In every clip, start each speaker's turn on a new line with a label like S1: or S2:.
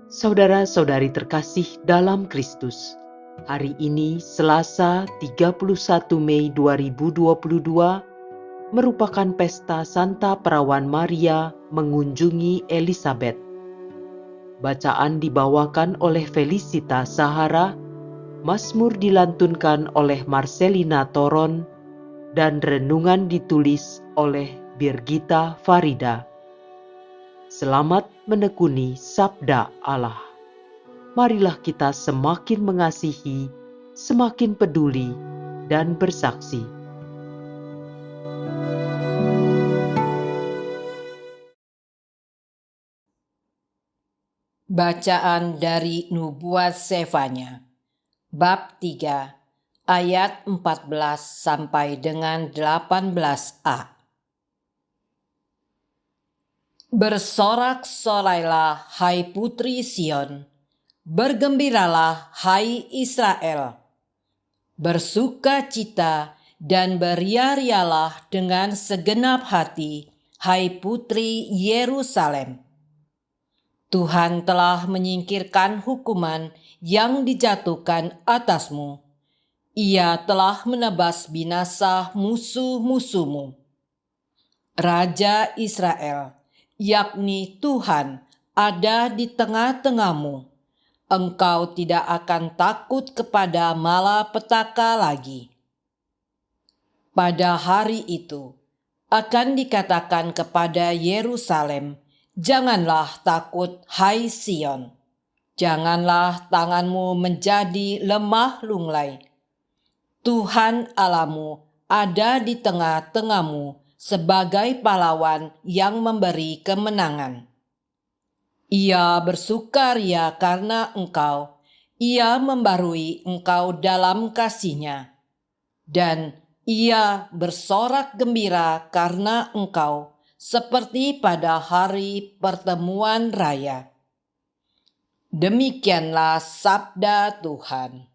S1: Saudara-saudari terkasih dalam Kristus, hari ini Selasa 31 Mei 2022 merupakan pesta Santa Perawan Maria mengunjungi Elisabet. Bacaan dibawakan oleh Felicita Sahara, Mazmur dilantunkan oleh Marcelina Toron, dan renungan ditulis oleh Birgita Farida. Selamat menekuni sabda Allah. Marilah kita semakin mengasihi, semakin peduli, dan bersaksi.
S2: Bacaan dari Nubuat Sefanya, bab 3, ayat 14 sampai dengan 18a. Bersorak-sorailah, hai putri Sion, bergembiralah, hai Israel. Bersukacita dan beria-rialah dengan segenap hati, hai putri Yerusalem. Tuhan telah menyingkirkan hukuman yang dijatuhkan atasmu. Ia telah menebas binasa musuh-musuhmu. Raja Israel, yakni Tuhan, ada di tengah-tengahmu. Engkau tidak akan takut kepada malapetaka lagi. Pada hari itu akan dikatakan kepada Yerusalem, janganlah takut, hai Sion. Janganlah tanganmu menjadi lemah lunglai. Tuhan Allahmu ada di tengah-tengahmu sebagai pahlawan yang memberi kemenangan. Ia bersukaria karena engkau, ia membarui engkau dalam kasih-Nya. Dan ia bersorak gembira karena engkau, seperti pada hari pertemuan raya. Demikianlah sabda Tuhan.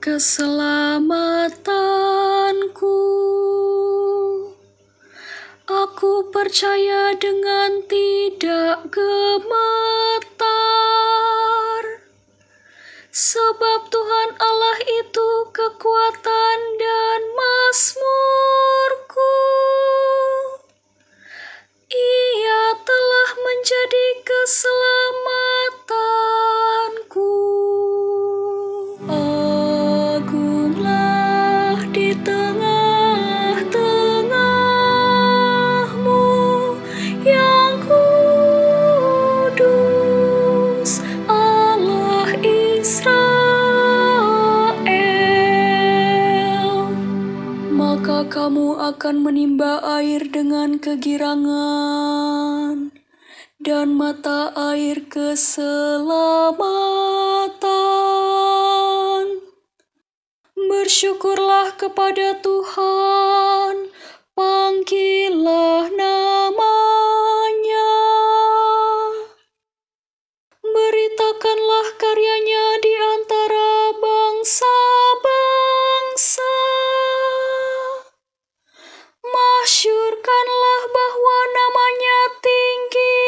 S3: Keselamatanku, aku percaya dengan tidak gemetar, sebab Tuhan Allah itu kekuatan dan mazmurku. Ia telah menjadi keselamatanku. Kamu akan menimba air dengan kegirangan dan mata air keselamatan. Bersyukurlah kepada Tuhan, panggillah nama-Nya. Beritakanlah karya-Nya di antara bangsa-bangsa. Masyurkanlah bahwa nama-Nya tinggi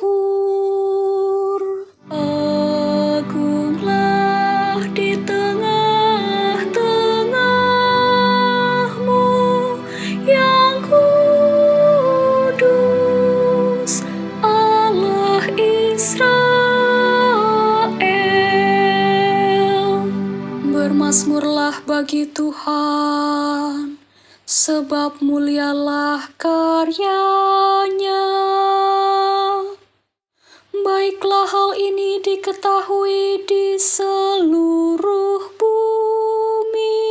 S3: luhur. Agunglah di tengah-tengahmu yang kudus, Allah Israel. Bermazmurlah bagi Tuhan, sebab mulialah karya-Nya. baiklah hal ini diketahui di seluruh bumi.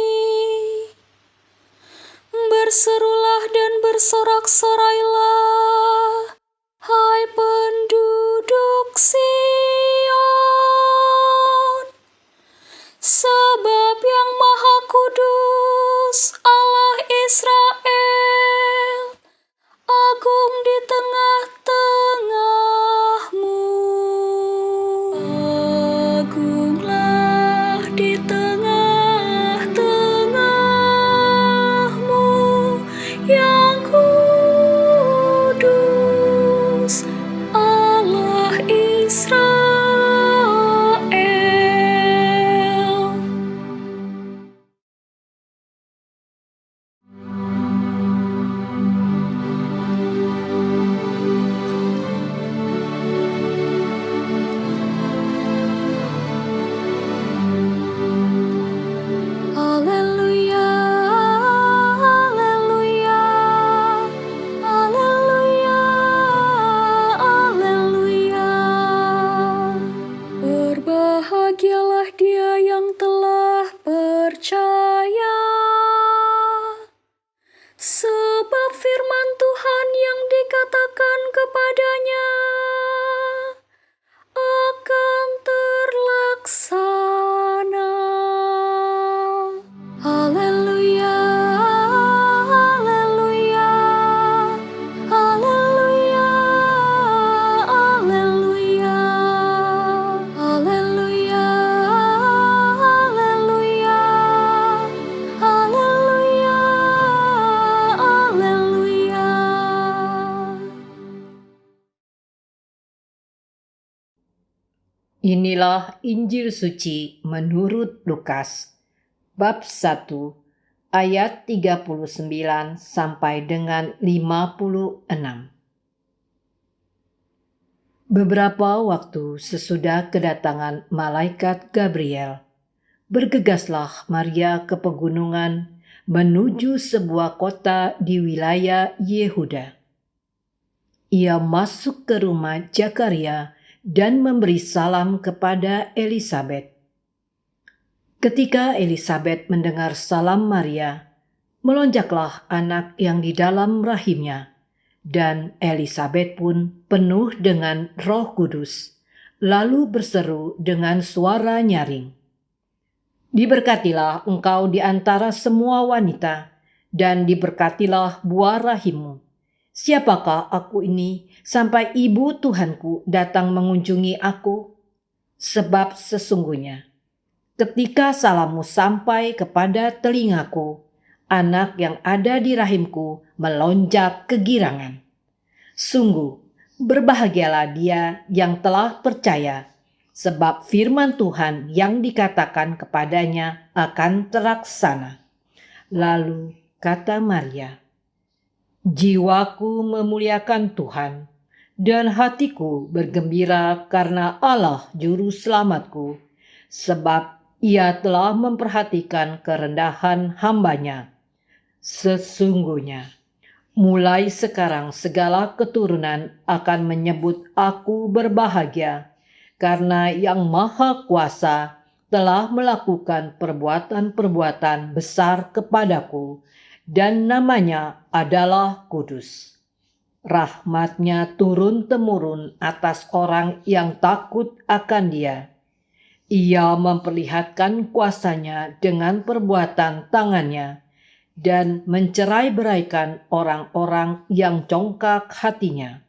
S3: Berserulah dan bersorak-sorailah, hai penduduk Sion, sebab yang Maha Kudus, Allah Israel, agung di tengah-tengahmu. Agunglah di tengah-tengahmu, yang kudus, Allah Israel. Haleluya, haleluya, haleluya, haleluya. Berbahagialah dia yang telah percaya, sebab firman Tuhan yang dikatakan kepadanya akan terlaksana. Haleluya, haleluya, haleluya, haleluya, haleluya, haleluya, haleluya, haleluya.
S2: Inilah Injil suci menurut Lukas, bab 1, ayat 39 sampai dengan 56. Beberapa waktu sesudah kedatangan malaikat Gabriel, bergegaslah Maria ke pegunungan menuju sebuah kota di wilayah Yehuda. Ia masuk ke rumah Zakaria dan memberi salam kepada Elisabet. Ketika Elisabet mendengar salam Maria, melonjaklah anak yang di dalam rahimnya, dan Elisabet pun penuh dengan Roh Kudus, lalu berseru dengan suara nyaring, "Diberkatilah engkau di antara semua wanita, dan diberkatilah buah rahimmu. Siapakah aku ini sampai ibu Tuhanku datang mengunjungi aku? Sebab sesungguhnya, ketika salammu sampai kepada telingaku, anak yang ada di rahimku melonjak kegirangan. Sungguh, berbahagialah dia yang telah percaya, sebab firman Tuhan yang dikatakan kepadanya akan terlaksana." Lalu kata Maria, "Jiwaku memuliakan Tuhan, dan hatiku bergembira karena Allah Juru Selamatku, sebab Ia telah memperhatikan kerendahan hamba-Nya. Sesungguhnya, mulai sekarang segala keturunan akan menyebut aku berbahagia, karena Yang Maha Kuasa telah melakukan perbuatan-perbuatan besar kepadaku, dan namanya adalah kudus. Rahmat-Nya turun-temurun atas orang yang takut akan Dia. Ia memperlihatkan kuasa-Nya dengan perbuatan tangan-Nya, dan mencerai-beraikan orang-orang yang congkak hatinya.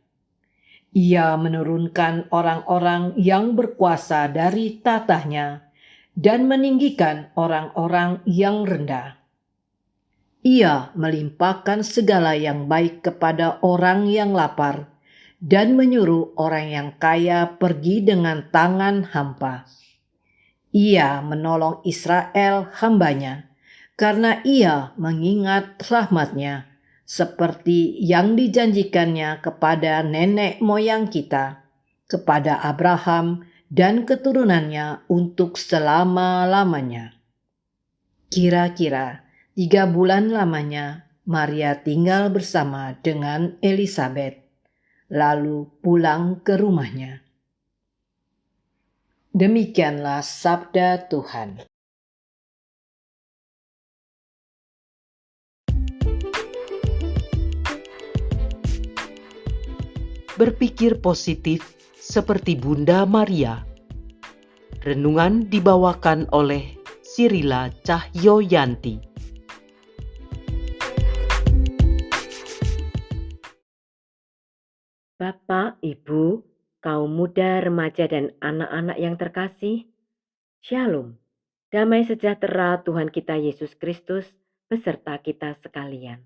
S2: Ia menurunkan orang-orang yang berkuasa dari tatahnya, dan meninggikan orang-orang yang rendah. Ia melimpahkan segala yang baik kepada orang yang lapar, dan menyuruh orang yang kaya pergi dengan tangan hampa. Ia menolong Israel hamba-Nya, karena Ia mengingat rahmat-Nya, seperti yang dijanjikannya kepada nenek moyang kita, kepada Abraham dan keturunannya untuk selama-lamanya. Kira-kira 3 bulan lamanya Maria tinggal bersama dengan Elisabet, lalu pulang ke rumahnya. Demikianlah sabda Tuhan.
S1: Berpikir positif seperti Bunda Maria. Renungan dibawakan oleh Sirila Cahyoyanti.
S4: Bapak, Ibu, kaum muda, remaja, dan anak-anak yang terkasih, Shalom. Damai sejahtera Tuhan kita Yesus Kristus beserta kita sekalian.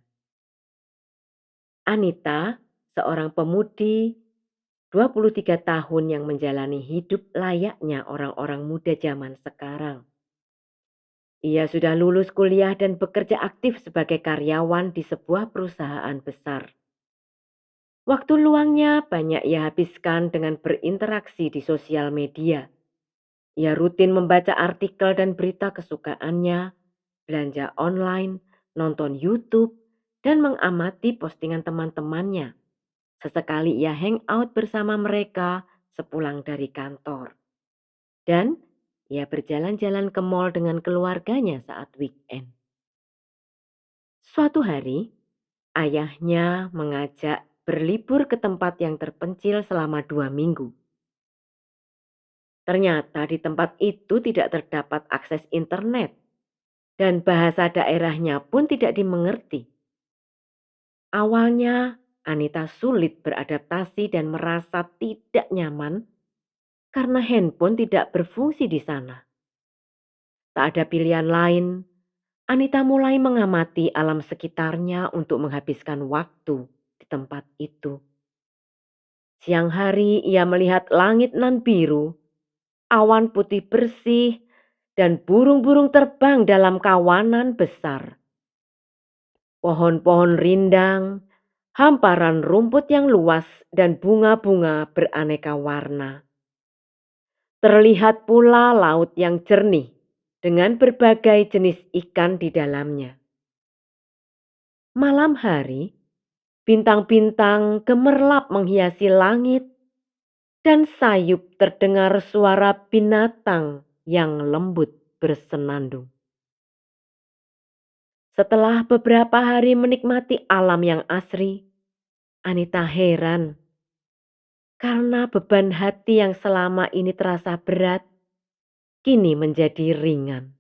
S4: Anita, seorang pemudi 23 tahun yang menjalani hidup layaknya orang-orang muda zaman sekarang. Ia sudah lulus kuliah dan bekerja aktif sebagai karyawan di sebuah perusahaan besar. Waktu luangnya banyak ia habiskan dengan berinteraksi di sosial media. Ia rutin membaca artikel dan berita kesukaannya, belanja online, nonton YouTube, dan mengamati postingan teman-temannya. Sesekali ia hangout bersama mereka sepulang dari kantor. Dan ia berjalan-jalan ke mall dengan keluarganya saat weekend. Suatu hari, ayahnya mengajak berlibur ke tempat yang terpencil selama 2 minggu. Ternyata di tempat itu tidak terdapat akses internet dan bahasa daerahnya pun tidak dimengerti. Awalnya Anita sulit beradaptasi dan merasa tidak nyaman karena handphone tidak berfungsi di sana. Tak ada pilihan lain, Anita mulai mengamati alam sekitarnya untuk menghabiskan waktu di tempat itu. Siang hari ia melihat langit nan biru, awan putih bersih, dan burung-burung terbang dalam kawanan besar. Pohon-pohon rindang, hamparan rumput yang luas, dan bunga-bunga beraneka warna. Terlihat pula laut yang jernih dengan berbagai jenis ikan di dalamnya. Malam hari, bintang-bintang gemerlap menghiasi langit dan sayup terdengar suara binatang yang lembut bersenandung. Setelah beberapa hari menikmati alam yang asri, Anita heran karena beban hati yang selama ini terasa berat, kini menjadi ringan.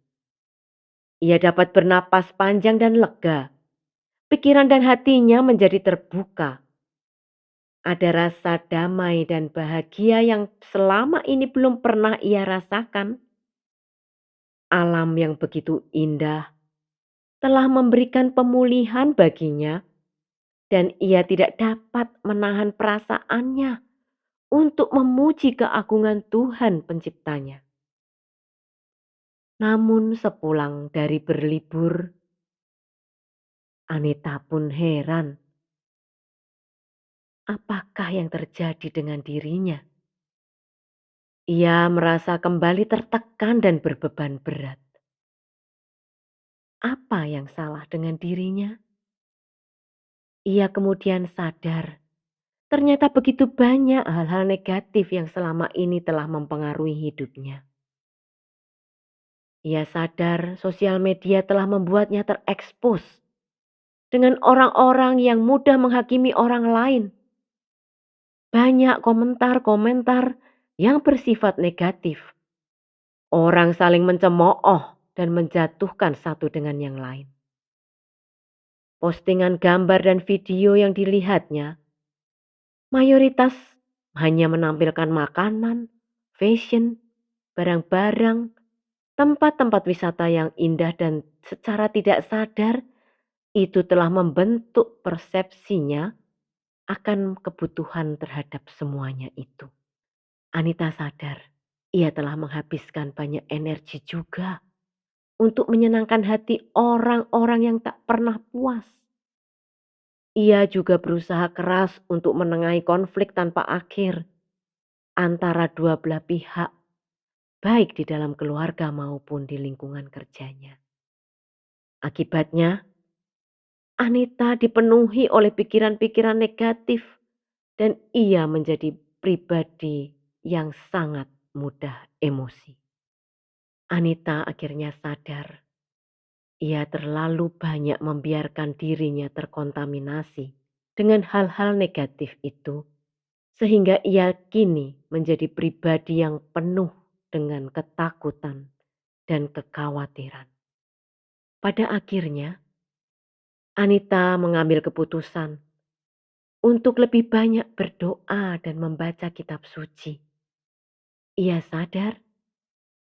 S4: Ia dapat bernapas panjang dan lega. Pikiran dan hatinya menjadi terbuka. Ada rasa damai dan bahagia yang selama ini belum pernah ia rasakan. Alam yang begitu indah telah memberikan pemulihan baginya dan ia tidak dapat menahan perasaannya untuk memuji keagungan Tuhan penciptanya. Namun sepulang dari berlibur, Anita pun heran. Apakah yang terjadi dengan dirinya? Ia merasa kembali tertekan dan berbeban berat. Apa yang salah dengan dirinya? Ia kemudian sadar, ternyata begitu banyak hal-hal negatif yang selama ini telah mempengaruhi hidupnya. Ia sadar sosial media telah membuatnya terekspos dengan orang-orang yang mudah menghakimi orang lain. Banyak komentar-komentar yang bersifat negatif. Orang saling mencemooh dan menjatuhkan satu dengan yang lain. Postingan gambar dan video yang dilihatnya mayoritas hanya menampilkan makanan, fashion, barang-barang, tempat-tempat wisata yang indah dan secara tidak sadar itu telah membentuk persepsinya akan kebutuhan terhadap semuanya itu. Anita sadar ia telah menghabiskan banyak energi juga untuk menyenangkan hati orang-orang yang tak pernah puas. Ia juga berusaha keras untuk menengahi konflik tanpa akhir antara dua belah pihak, baik di dalam keluarga maupun di lingkungan kerjanya. Akibatnya, Anita dipenuhi oleh pikiran-pikiran negatif dan ia menjadi pribadi yang sangat mudah emosi. Anita akhirnya sadar ia terlalu banyak membiarkan dirinya terkontaminasi dengan hal-hal negatif itu, sehingga ia kini menjadi pribadi yang penuh dengan ketakutan dan kekhawatiran. Pada akhirnya, Anita mengambil keputusan untuk lebih banyak berdoa dan membaca kitab suci. Ia sadar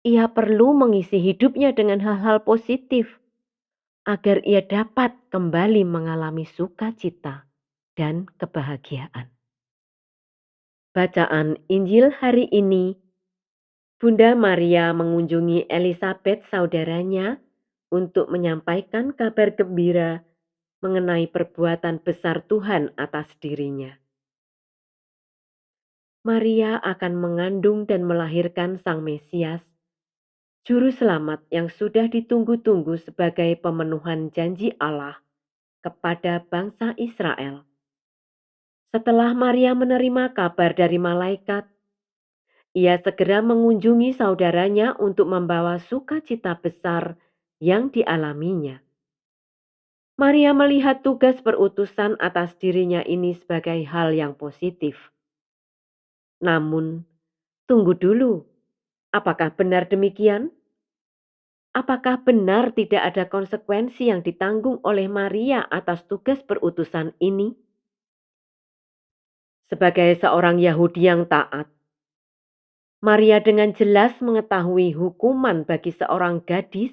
S4: ia perlu mengisi hidupnya dengan hal-hal positif agar ia dapat kembali mengalami sukacita dan kebahagiaan. Bacaan Injil hari ini, Bunda Maria mengunjungi Elizabeth saudaranya untuk menyampaikan kabar gembira mengenai perbuatan besar Tuhan atas dirinya. Maria akan mengandung dan melahirkan Sang Mesias, Juru Selamat yang sudah ditunggu-tunggu sebagai pemenuhan janji Allah kepada bangsa Israel. Setelah Maria menerima kabar dari malaikat, ia segera mengunjungi saudaranya untuk membawa sukacita besar yang dialaminya. Maria melihat tugas perutusan atas dirinya ini sebagai hal yang positif. Namun, tunggu dulu, apakah benar demikian? Apakah benar tidak ada konsekuensi yang ditanggung oleh Maria atas tugas perutusan ini? Sebagai seorang Yahudi yang taat, Maria dengan jelas mengetahui hukuman bagi seorang gadis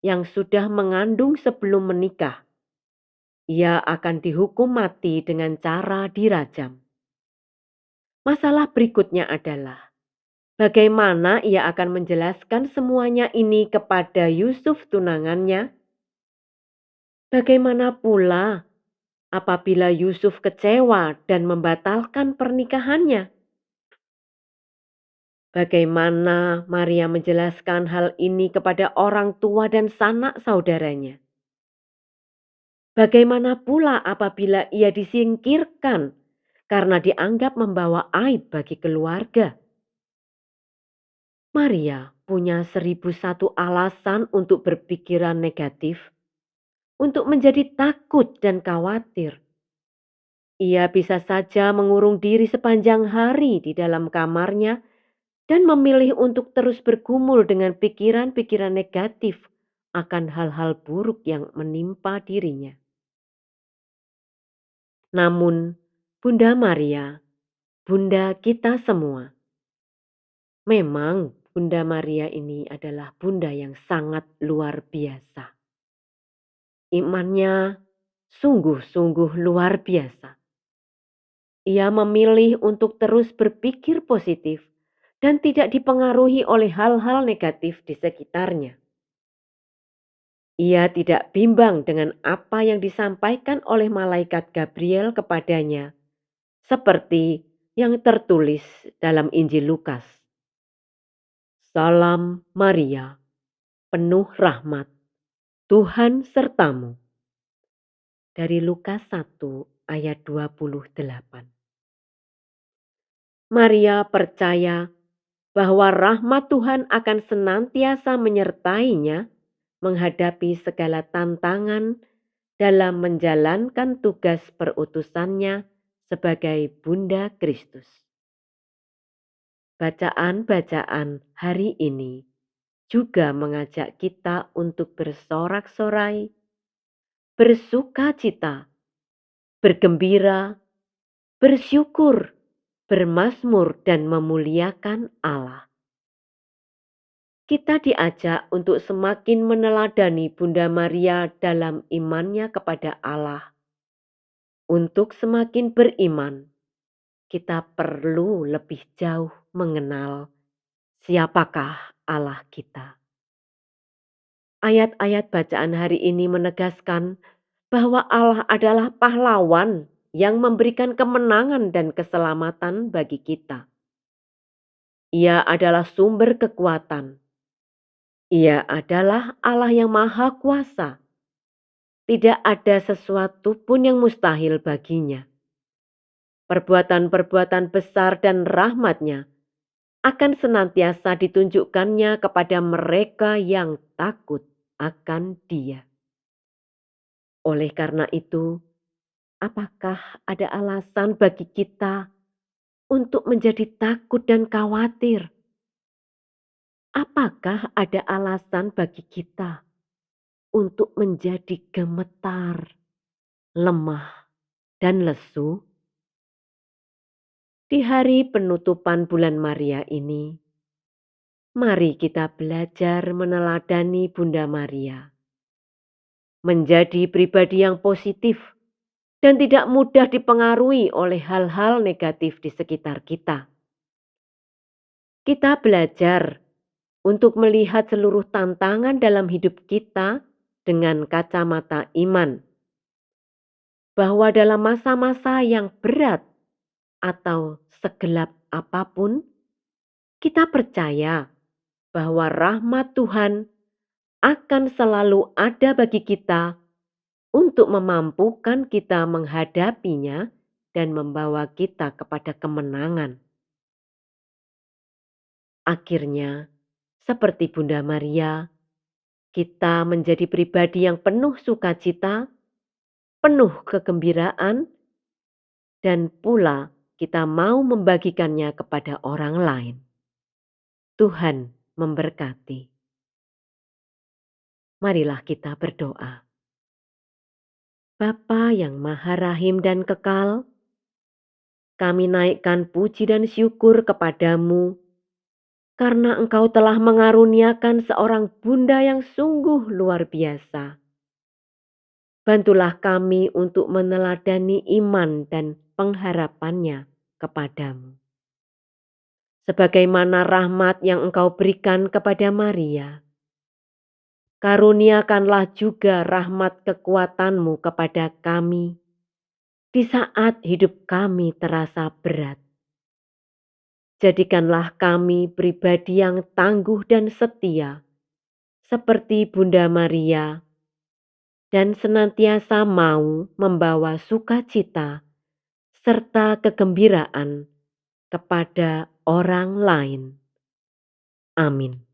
S4: yang sudah mengandung sebelum menikah. Ia akan dihukum mati dengan cara dirajam. Masalah berikutnya adalah bagaimana ia akan menjelaskan semuanya ini kepada Yusuf tunangannya? Bagaimana pula apabila Yusuf kecewa dan membatalkan pernikahannya? Bagaimana Maria menjelaskan hal ini kepada orang tua dan sanak saudaranya? Bagaimana pula apabila ia disingkirkan karena dianggap membawa aib bagi keluarga? Maria punya 1001 alasan untuk berpikiran negatif, untuk menjadi takut dan khawatir. Ia bisa saja mengurung diri sepanjang hari di dalam kamarnya dan memilih untuk terus bergumul dengan pikiran-pikiran negatif akan hal-hal buruk yang menimpa dirinya. Namun, Bunda Maria, Bunda kita semua, memang Bunda Maria ini adalah bunda yang sangat luar biasa. Imannya sungguh-sungguh luar biasa. Ia memilih untuk terus berpikir positif dan tidak dipengaruhi oleh hal-hal negatif di sekitarnya. Ia tidak bimbang dengan apa yang disampaikan oleh malaikat Gabriel kepadanya, seperti yang tertulis dalam Injil Lukas. Salam Maria, penuh rahmat, Tuhan sertamu. Dari Lukas 1 ayat 28. Maria percaya bahwa rahmat Tuhan akan senantiasa menyertainya menghadapi segala tantangan dalam menjalankan tugas perutusannya sebagai Bunda Kristus. Bacaan-bacaan hari ini juga mengajak kita untuk bersorak-sorai, bersukacita, bergembira, bersyukur, bermazmur dan memuliakan Allah. Kita diajak untuk semakin meneladani Bunda Maria dalam imannya kepada Allah. Untuk semakin beriman, kita perlu lebih jauh mengenal siapakah Allah kita. Ayat-ayat bacaan hari ini menegaskan bahwa Allah adalah pahlawan yang memberikan kemenangan dan keselamatan bagi kita. Ia adalah sumber kekuatan. Ia adalah Allah yang Maha Kuasa. Tidak ada sesuatu pun yang mustahil baginya. Perbuatan-perbuatan besar dan rahmat-Nya akan senantiasa ditunjukkannya kepada mereka yang takut akan Dia. Oleh karena itu, apakah ada alasan bagi kita untuk menjadi takut dan khawatir? Apakah ada alasan bagi kita untuk menjadi gemetar, lemah, dan lesu? Di hari penutupan bulan Maria ini, mari kita belajar meneladani Bunda Maria, menjadi pribadi yang positif dan tidak mudah dipengaruhi oleh hal-hal negatif di sekitar kita. Kita belajar untuk melihat seluruh tantangan dalam hidup kita dengan kacamata iman, bahwa dalam masa-masa yang berat atau segelap apapun, kita percaya bahwa rahmat Tuhan akan selalu ada bagi kita untuk memampukan kita menghadapinya dan membawa kita kepada kemenangan. Akhirnya, seperti Bunda Maria, kita menjadi pribadi yang penuh sukacita, penuh kegembiraan, dan pula kita mau membagikannya kepada orang lain. Tuhan memberkati. Marilah kita berdoa. Bapa yang Maha Rahim dan Kekal, kami naikkan puji dan syukur kepadamu karena Engkau telah mengaruniakan seorang bunda yang sungguh luar biasa. Bantulah kami untuk meneladani iman dan pengharapannya kepadamu. Sebagaimana rahmat yang Engkau berikan kepada Maria, karuniakanlah juga rahmat kekuatan-Mu kepada kami di saat hidup kami terasa berat. Jadikanlah kami pribadi yang tangguh dan setia, seperti Bunda Maria, dan senantiasa mau membawa sukacita serta kegembiraan kepada orang lain. Amin.